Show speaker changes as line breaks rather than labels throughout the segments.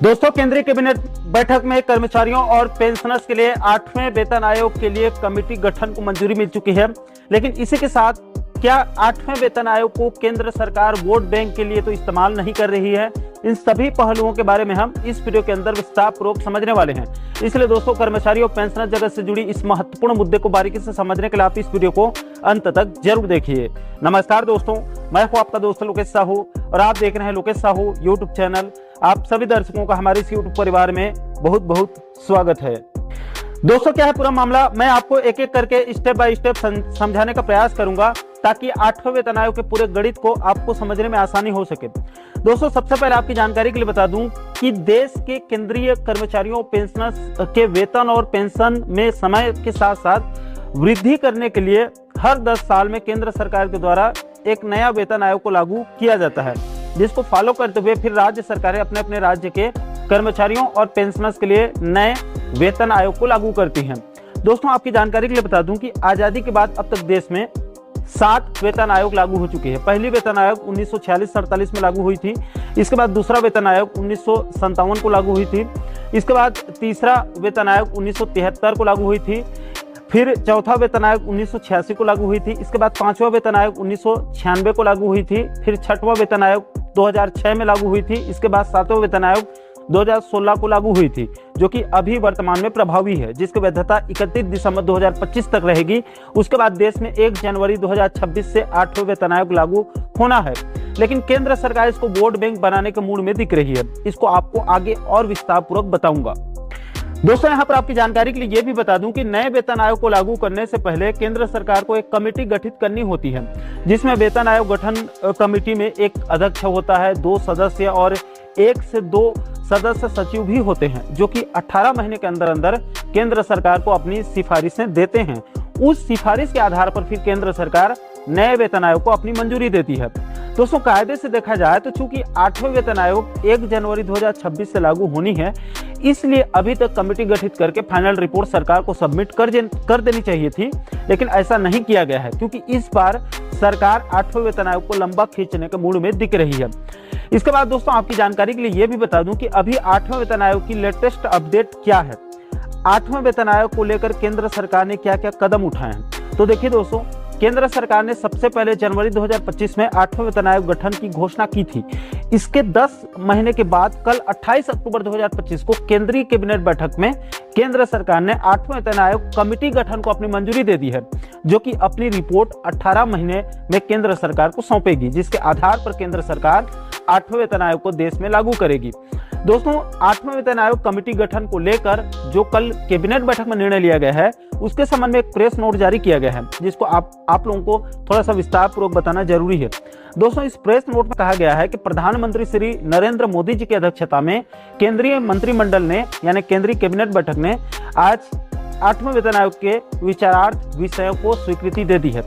दोस्तों, केंद्रीय कैबिनेट बैठक में कर्मचारियों और पेंशनर्स के लिए 8वें वेतन आयोग के लिए कमेटी गठन को मंजूरी मिल चुकी है। लेकिन इसी के साथ क्या 8वें वेतन आयोग को केंद्र सरकार वोट बैंक के लिए तो इस्तेमाल नहीं कर रही है? इन सभी पहलुओं के बारे में हम इस वीडियो के अंदर विस्तार पूर्वक समझने वाले हैं। इसलिए दोस्तों, कर्मचारी और पेंशनर जगत से जुड़ी इस महत्वपूर्ण मुद्दे को बारीकी से समझने के लिए आप इस वीडियो को अंत तक जरूर देखिए। नमस्कार दोस्तों, मैं हूं आपका दोस्त लोकेश साहू और आप देख रहे हैं लोकेश साहू यूट्यूब चैनल। आप सभी दर्शकों का हमारे इस यूट्यूब परिवार में बहुत बहुत स्वागत है। दोस्तों, क्या है पूरा मामला, मैं आपको एक एक करके स्टेप बाय स्टेप समझाने का प्रयास करूंगा ताकि 8वें वेतन आयोग के पूरे गणित को आपको समझने में आसानी हो सके। दोस्तों, सबसे पहले आपकी जानकारी के लिए बता दूं कि देश के केंद्रीय कर्मचारियों पेंशनर्स के वेतन और पेंशन में समय के साथ साथ वृद्धि करने के लिए हर 10 साल में केंद्र सरकार के द्वारा एक नया वेतन आयोग को लागू किया जाता है, जिसको फॉलो करते हुए फिर राज्य सरकारें अपने अपने राज्य के कर्मचारियों और पेंशनर्स के लिए नए वेतन आयोग को लागू करती हैं। दोस्तों, आपकी जानकारी के लिए बता दूं कि आजादी के बाद अब तक देश में 7 वेतन आयोग लागू हो चुके हैं। पहली वेतन आयोग 1946-47 में लागू हुई थी। इसके बाद दूसरा वेतन आयोग 1957 को लागू हुई थी। इसके बाद तीसरा वेतन आयोग 1973 को लागू हुई थी। फिर चौथा वेतन आयोग 1986 को लागू हुई थी। इसके बाद 5वां वेतन आयोग 1996 को लागू हुई थी। फिर 6वां वेतन आयोग 2006 में लागू हुई थी। इसके बाद 7वां वेतन आयोग 2016 को लागू हुई थी, जो कि अभी वर्तमान में प्रभावी है, जिसकी वैधता 31 दिसंबर 2025 तक रहेगी। उसके बाद देश में 1 जनवरी 2026 से 8वें वेतन आयोग लागू होना है। लेकिन केंद्र सरकार इसको वोट बैंक बनाने के मूड में दिख रही है। इसको आपको आगे और विस्तार पूर्वक बताऊंगा। दोस्तों, यहाँ पर आपकी जानकारी के लिए यह भी बता दूं कि नए वेतन आयोग को लागू करने से पहले केंद्र सरकार को एक कमेटी गठित करनी होती है, जिसमें वेतन आयोग गठन कमेटी में एक अध्यक्ष होता है, 2 सदस्य और 1 से 2 सदस्य सचिव भी होते हैं, जो कि 18 महीने के अंदर अंदर केंद्र सरकार को अपनी सिफारिशें देते हैं। उस सिफारिश के आधार पर फिर केंद्र सरकार नए वेतन आयोग को अपनी मंजूरी देती है। दोस्तों, कायदे से देखा जाए तो चूंकि 8वें वेतन आयोग 1 जनवरी 2026 से लागू होनी है, इसलिए अभी तक कमेटी गठित करके फाइनल रिपोर्ट सरकार को सबमिट कर देनी चाहिए थी। लेकिन ऐसा नहीं किया गया है, क्योंकि इस बार सरकार 8वें वेतन आयोग को लंबा खींचने के मूड में दिख रही है। इसके बाद दोस्तों, आपकी जानकारी के लिए यह भी बता दूं कि अभी 8वें वेतन आयोग की लेटेस्ट अपडेट क्या है। 8वें वेतन आयोग को लेकर केंद्र सरकार ने क्या क्या कदम उठाए हैं, तो देखिए दोस्तों, केंद्र सरकार ने सबसे पहले जनवरी 2025 में 8वें वेतन आयोग गठन की घोषणा की थी। इसके 10 महीने के बाद कल 28 अक्टूबर 2025 को केंद्रीय कैबिनेट बैठक में केंद्र सरकार ने 8वें वेतन आयोग कमेटी गठन को अपनी मंजूरी दे दी है, जो कि अपनी रिपोर्ट 18 महीने में केंद्र सरकार को सौंपेगी, जिसके आधार पर केंद्र सरकार 8वें वेतन आयोग को देश में लागू करेगी। दोस्तों, 8वें वेतन आयोग कमेटी गठन को लेकर जो कल कैबिनेट बैठक में निर्णय लिया गया है, उसके संबंध में एक प्रेस नोट जारी किया गया है, जिसको आप लोगों को थोड़ा सा विस्तार पूर्वक बताना जरूरी है। दोस्तों, इस प्रेस नोट में कहा गया है कि प्रधानमंत्री श्री नरेंद्र मोदी जी की अध्यक्षता में केंद्रीय मंत्रिमंडल ने यानी केंद्रीय कैबिनेट बैठक ने आज 8वें वेतन आयोग के विचारार्थ विषयों को स्वीकृति दे दी है।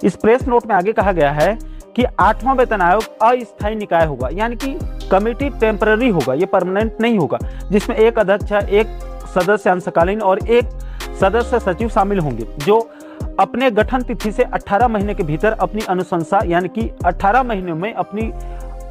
इस प्रेस नोट में आगे कहा गया है कि 8वां वेतन आयोग अस्थायी निकाय होगा, यानी कि कमेटी टेम्पररी होगा, ये परमानेंट नहीं होगा, जिसमें एक अध्यक्ष, एक सदस्य अंशकालीन और एक सदस्य सचिव शामिल होंगे, जो अपने गठन तिथि से 18 महीने के भीतर अपनी अनुशंसा यानी कि 18 महीने में अपनी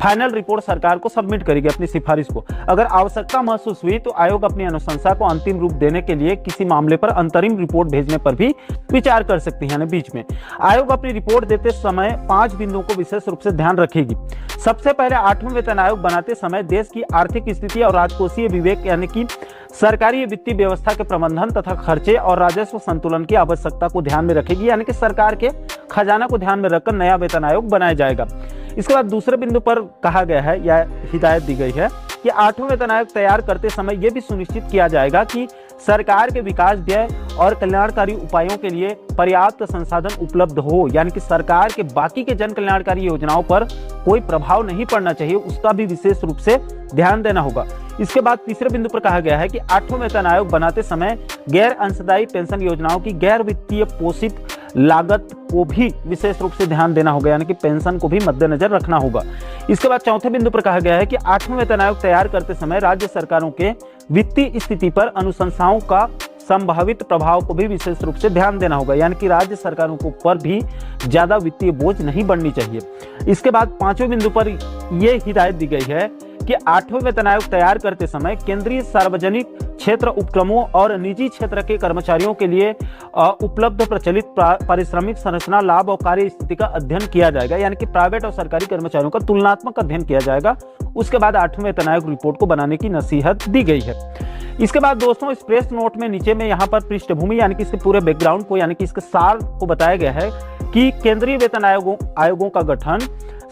फाइनल रिपोर्ट सरकार को सबमिट करेगी, अपनी सिफारिश को। अगर आवश्यकता महसूस हुई तो आयोग अपनी अनुशंसा को अंतिम रूप देने के लिए किसी मामले पर अंतरिम रिपोर्ट भेजने पर भी विचार कर सकती है। यानी बीच में आयोग अपनी रिपोर्ट देते समय 5 बिंदुओं को विशेष रूप से ध्यान रखेगी। सबसे पहले 8वें वेतन आयोग बनाते समय देश की आर्थिक स्थिति और राजकोषीय विवेक यानी कि सरकारी वित्तीय व्यवस्था के प्रबंधन तथा खर्चे और राजस्व संतुलन की आवश्यकता को ध्यान में रखेगी, यानी कि सरकार के खजाना को ध्यान में रखकर नया वेतन आयोग बनाया जाएगा। इसके बाद दूसरे बिंदु पर कहा गया है या हिदायत दी गई है कि 8वें वेतन आयोग तैयार करते समय यह भी सुनिश्चित किया जाएगा कि सरकार के विकास व्यय और कल्याणकारी उपायों के लिए पर्याप्त संसाधन उपलब्ध हो, यानी कि सरकार के बाकी के जन कल्याणकारी योजनाओं पर कोई प्रभाव नहीं पड़ना चाहिए, उसका भी विशेष रूप से ध्यान देना होगा। इसके बाद तीसरे बिंदु पर कहा गया है कि 8वें वेतन आयोग बनाते समय गैर अंशदायी पेंशन योजनाओं की गैर वित्तीय पोषित लागत को भी विशेष रूप से ध्यान देना होगा, यानी कि पेंशन को भी मद्देनजर रखना होगा। इसके बाद चौथे बिंदु पर कहा गया है कि 8वें वेतन आयोग तैयार करते समय राज्य सरकारों के वित्तीय स्थिति पर अनुशंसाओं का संभावित प्रभाव को भी विशेष रूप से ध्यान देना होगा, यानी कि राज्य सरकारों के ऊपर भी ज्यादा वित्तीय बोझ नहीं बढ़नी चाहिए। इसके बाद 5वें बिंदु पर यह हिदायत दी गई है कि 8वें वेतन आयोग तैयार करते समय केंद्रीय सार्वजनिक क्षेत्र उपक्रमों और निजी क्षेत्र के कर्मचारियों के लिए उपलब्ध प्रचलित पारिश्रमिक संरचना, लाभ और कार्य स्थिति का अध्ययन किया जाएगा, यानी कि प्राइवेट और सरकारी कर्मचारियों का तुलनात्मक अध्ययन किया जाएगा। उसके बाद 8वें वेतन आयोग रिपोर्ट को बनाने की नसीहत दी गई है। इसके बाद दोस्तों इस प्रेस नोट में नीचे में यहाँ पर पृष्ठभूमि यानी कि इसके पूरे बैकग्राउंड को यानी कि इसके सार को बताया गया है कि केंद्रीय वेतन आयोगों का गठन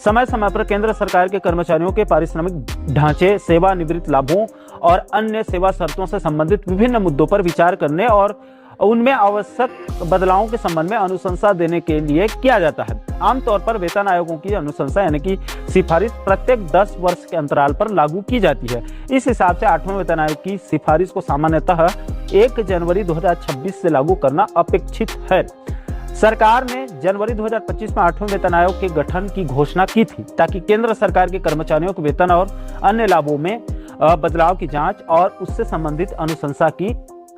समय समय पर केंद्र सरकार के कर्मचारियों के पारिश्रमिक ढांचे, सेवानिवृत्त लाभों और अन्य सेवा शर्तों से संबंधित विभिन्न मुद्दों पर विचार करने और उनमें आवश्यक बदलावों के संबंध में अनुशंसा देने के लिए किया जाता है। आमतौर पर वेतन आयोगों की अनुशंसा यानी कि सिफारिश प्रत्येक 10 वर्ष के अंतराल पर लागू की जाती है। इस हिसाब से 8वें वेतन आयोग की सिफारिश को सामान्यतः 1 जनवरी 2026 से लागू करना अपेक्षित है। सरकार ने जनवरी 2025 में 8वें वेतन आयोग के गठन की घोषणा की थी ताकि केंद्र सरकार के कर्मचारियों के वेतन और अन्य लाभों में बदलाव की जांच और उससे संबंधित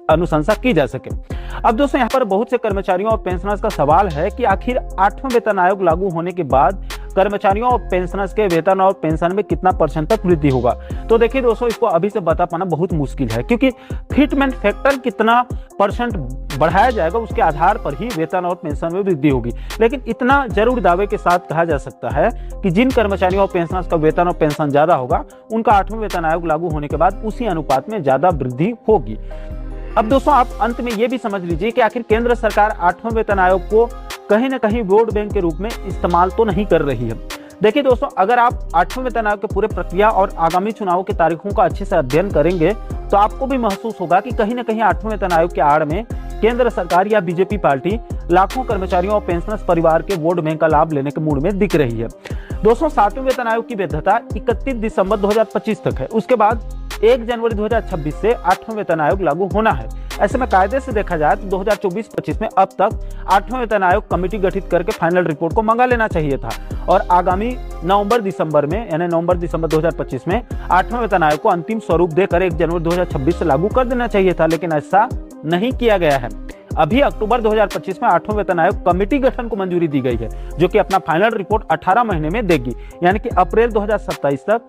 अनुशंसा की जा सके। अब दोस्तों यहाँ पर बहुत से कर्मचारियों और पेंशनर्स का सवाल है कि आखिर 8वें वेतन आयोग लागू होने के बाद कर्मचारियों और पेंशनर्स के वेतन और पेंशन में कितना % तक वृद्धि होगा। तो देखिए दोस्तों, इसको अभी से बता पाना बहुत मुश्किल है, क्योंकि फिटमेंट फैक्टर कितना % बढ़ाया जाएगा उसके आधार पर ही वेतन और पेंशन में वृद्धि होगी। लेकिन इतना जरूर दावे के साथ कहा जा सकता है कि जिन कर्मचारियों और पेंशनर्स का वेतन और पेंशन ज्यादा होगा उनका 8वें वेतन आयोग लागू होने के बाद उसी अनुपात में ज्यादा वृद्धि होगी। अब दोस्तों आप अंत में ये भी समझ लीजिए कि आखिर केंद्र सरकार 8वें वेतन आयोग को कहीं ना कहीं वोट बैंक के रूप में इस्तेमाल तो नहीं कर रही है। देखिए दोस्तों, अगर आप 8वें वेतन आयोग के पूरे प्रक्रिया और आगामी चुनावों की तारीखों का अच्छे से अध्ययन करेंगे तो आपको भी महसूस होगा कि कहीं ना कहीं 8वें वेतन आयोग के आड़ में केंद्र सरकार या बीजेपी पार्टी लाखों कर्मचारियों और पेंशनर्स परिवार के वोट बैंक का लाभ लेने के मूड में दिख रही है। दोस्तों 7वें वेतन आयोग की वैधता 31 दिसंबर 2025 तक है। उसके बाद 1 जनवरी 2026 से 8वें वेतन आयोग लागू होना है। ऐसे में कायदे से देखा जाए तो 2024-25 में अब तक 8वें वेतन आयोग कमेटी गठित करके फाइनल रिपोर्ट को मंगा लेना चाहिए था और आगामी नवंबर-दिसंबर में यानी नवंबर-दिसंबर 2025 में 8वें वेतन आयोग को अंतिम स्वरूप देकर 1 जनवरी 2026 से लागू कर देना चाहिए था, लेकिन ऐसा नहीं किया गया है। अभी अक्टूबर 2025 में 8वें वेतन आयोग कमेटी गठन को मंजूरी दी गई है, जो कि अपना फाइनल रिपोर्ट 18 महीने में देगी, यानी कि अप्रैल 2027 तक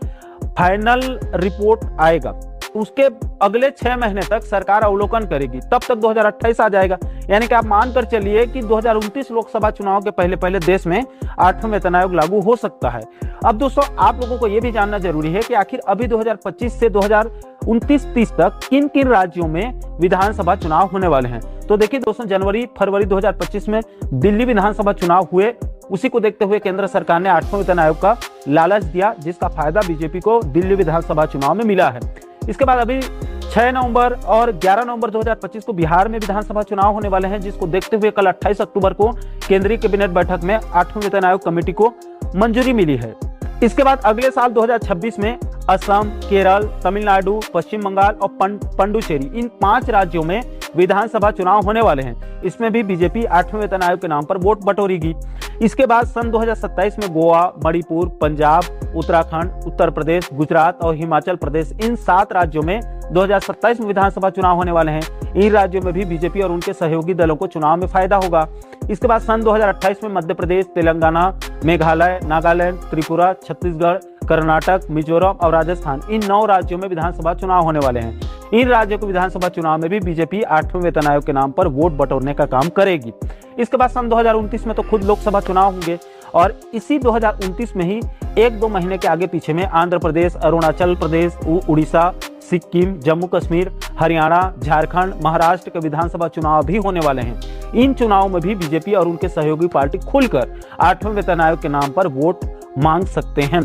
फाइनल रिपोर्ट आएगा। उसके अगले 6 महीने तक सरकार अवलोकन करेगी, तब तक 2028 आ जाएगा। यानी कि आप मानकर चलिए कि 2029 लोकसभा चुनाव के पहले देश में 8वें वेतन आयोग लागू हो सकता है। अब दोस्तों आप लोगों को यह भी जानना जरूरी है कि आखिर अभी 2025 से 2029-30 तक किन किन राज्यों में विधानसभा चुनाव होने वाले हैं। तो देखिए दोस्तों, जनवरी-फरवरी 2025 में दिल्ली विधानसभा चुनाव हुए, उसी को देखते हुए केंद्र सरकार ने 8वें वेतन आयोग का लालच दिया, जिसका फायदा बीजेपी को दिल्ली विधानसभा चुनाव में मिला है। इसके बाद अभी 6 नवंबर और 11 नवंबर 2025 को बिहार में विधानसभा चुनाव होने वाले हैं, जिसको देखते हुए कल 28 अक्टूबर को केंद्रीय कैबिनेट बैठक में 8वें वेतन आयोग कमेटी को मंजूरी मिली है। इसके बाद अगले साल 2026 में असम, केरल, तमिलनाडु, पश्चिम बंगाल और पुडुचेरी, इन 5 राज्यों में विधानसभा चुनाव होने वाले हैं। इसमें भी बीजेपी 8वें वेतन आयोग के नाम पर वोट बटोरेगी। इसके बाद सन 2027 में गोवा, मणिपुर, पंजाब, उत्तराखंड, उत्तर प्रदेश, गुजरात और हिमाचल प्रदेश, इन 7 राज्यों में 2027 में विधानसभा चुनाव होने वाले हैं। इन राज्यों में भी बीजेपी और उनके सहयोगी दलों को चुनाव में फायदा होगा। इसके बाद सन 2028 में मध्य प्रदेश, तेलंगाना, मेघालय, नागालैंड, त्रिपुरा, छत्तीसगढ़, कर्नाटक, मिजोरम और राजस्थान, इन 9 राज्यों में विधानसभा चुनाव होने वाले हैं। इन राज्यों के विधानसभा चुनाव में भी बीजेपी 8वें वेतन आयोग के नाम पर वोट बटोरने का काम करेगी। इसके बाद सन 2029 में तो खुद लोकसभा चुनाव होंगे और इसी 2029 में ही 1-2 महीने के आगे पीछे में आंध्र प्रदेश, अरुणाचल प्रदेश, उड़ीसा, सिक्किम, जम्मू कश्मीर, हरियाणा, झारखंड, महाराष्ट्र के विधानसभा चुनाव भी होने वाले हैं। इन चुनावों में भी बीजेपी और उनके सहयोगी पार्टी खुलकर 8वें वेतन आयोग के नाम पर वोट मांग सकते हैं।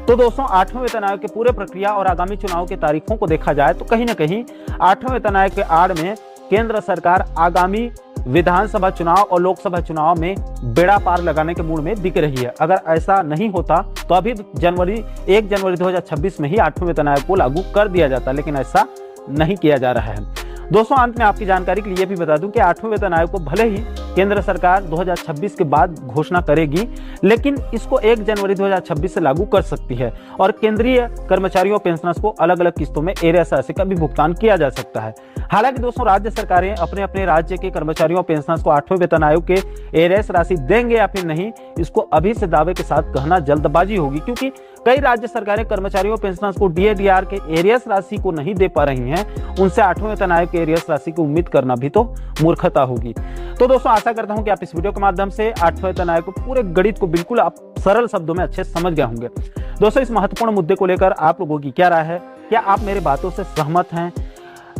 तो दोस्तों 8वें वेतन आयोग के पूरे प्रक्रिया और आगामी चुनाव की तारीखों को देखा जाए तो कहीं ना कहीं 8वें वेतन आयोग के आड़ में केंद्र सरकार आगामी विधानसभा चुनाव और लोकसभा चुनाव में बेड़ा पार लगाने के मूड में दिख रही है। अगर ऐसा नहीं होता तो अभी 1 जनवरी 2026 में ही 8वें वेतन आयोग को लागू कर दिया जाता, लेकिन ऐसा नहीं किया जा रहा है। दोस्तों अंत में आपकी जानकारी के लिए भी बता दूं कि 8वें वेतन आयोग को भले ही केंद्र सरकार 2026 के बाद घोषणा करेगी, लेकिन इसको 1 जनवरी 2026 से लागू कर सकती है और केंद्रीय कर्मचारियों पेंशनर्स को अलग अलग किस्तों में एरियर्स राशि का भी भुगतान किया जा सकता है। हालांकि दोस्तों राज्य सरकारें अपने अपने राज्य के कर्मचारियों पेंशनर्स को 8वें वेतन आयोग के एरियर्स राशि देंगे या फिर नहीं, इसको अभी से दावे के साथ कहना जल्दबाजी होगी, क्योंकि कई राज्य सरकारें कर्मचारियों पेंशनर्स को डीए-डीआर के एरियर्स राशि को नहीं दे पा रही हैं, उनसे 8वें वेतन आयोग के एरियर्स राशि की उम्मीद करना भी तो मूर्खता होगी। तो दोस्तों आशा करता हूं कि आप इस वीडियो के माध्यम से 8वें वेतन आयोग के पूरे गणित को बिल्कुल आप सरल शब्दों में अच्छे समझ गए होंगे। दोस्तों इस महत्वपूर्ण मुद्दे को लेकर आप लोगों की क्या राय है? क्या आप मेरे बातों से सहमत हैं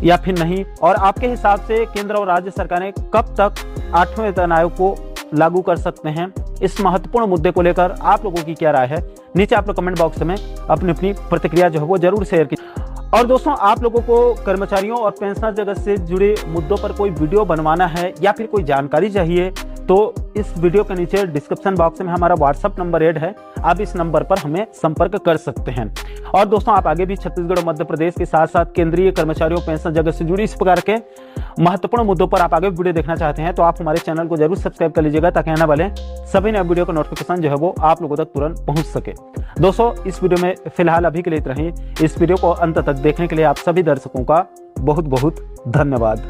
या फिर नहीं? और आपके हिसाब से केंद्र और राज्य सरकारें कब तक 8वें वेतन आयोग को लागू कर सकते हैं? इस महत्वपूर्ण मुद्दे को लेकर आप लोगों की क्या राय है? नीचे आप लोग कमेंट बॉक्स में अपनी अपनी प्रतिक्रिया जो है वो जरूर शेयर कीजिए। और दोस्तों आप लोगों को कर्मचारियों और पेंशनर जगत से जुड़े मुद्दों पर कोई वीडियो बनवाना है या फिर कोई जानकारी चाहिए तो इस वीडियो के नीचे डिस्क्रिप्शन बॉक्स में हमारा व्हाट्सएप नंबर ऐड है, आप इस नंबर पर हमें संपर्क कर सकते हैं। और दोस्तों आप आगे भी छत्तीसगढ़ और मध्य प्रदेश के साथ साथ केंद्रीय कर्मचारियों पेंशन जगत से जुड़ी इस प्रकार के महत्वपूर्ण मुद्दों पर आप आगे वीडियो देखना चाहते हैं तो आप हमारे चैनल को जरूर सब्सक्राइब कर लीजिएगा ताकि आने वाले सभी नए वीडियो का नोटिफिकेशन जो है वो आप लोगों तक तुरंत पहुंच सके। दोस्तों इस वीडियो में फिलहाल अभी के लिए इतना ही। इस वीडियो को अंत तक देखने के लिए आप सभी दर्शकों का बहुत बहुत धन्यवाद।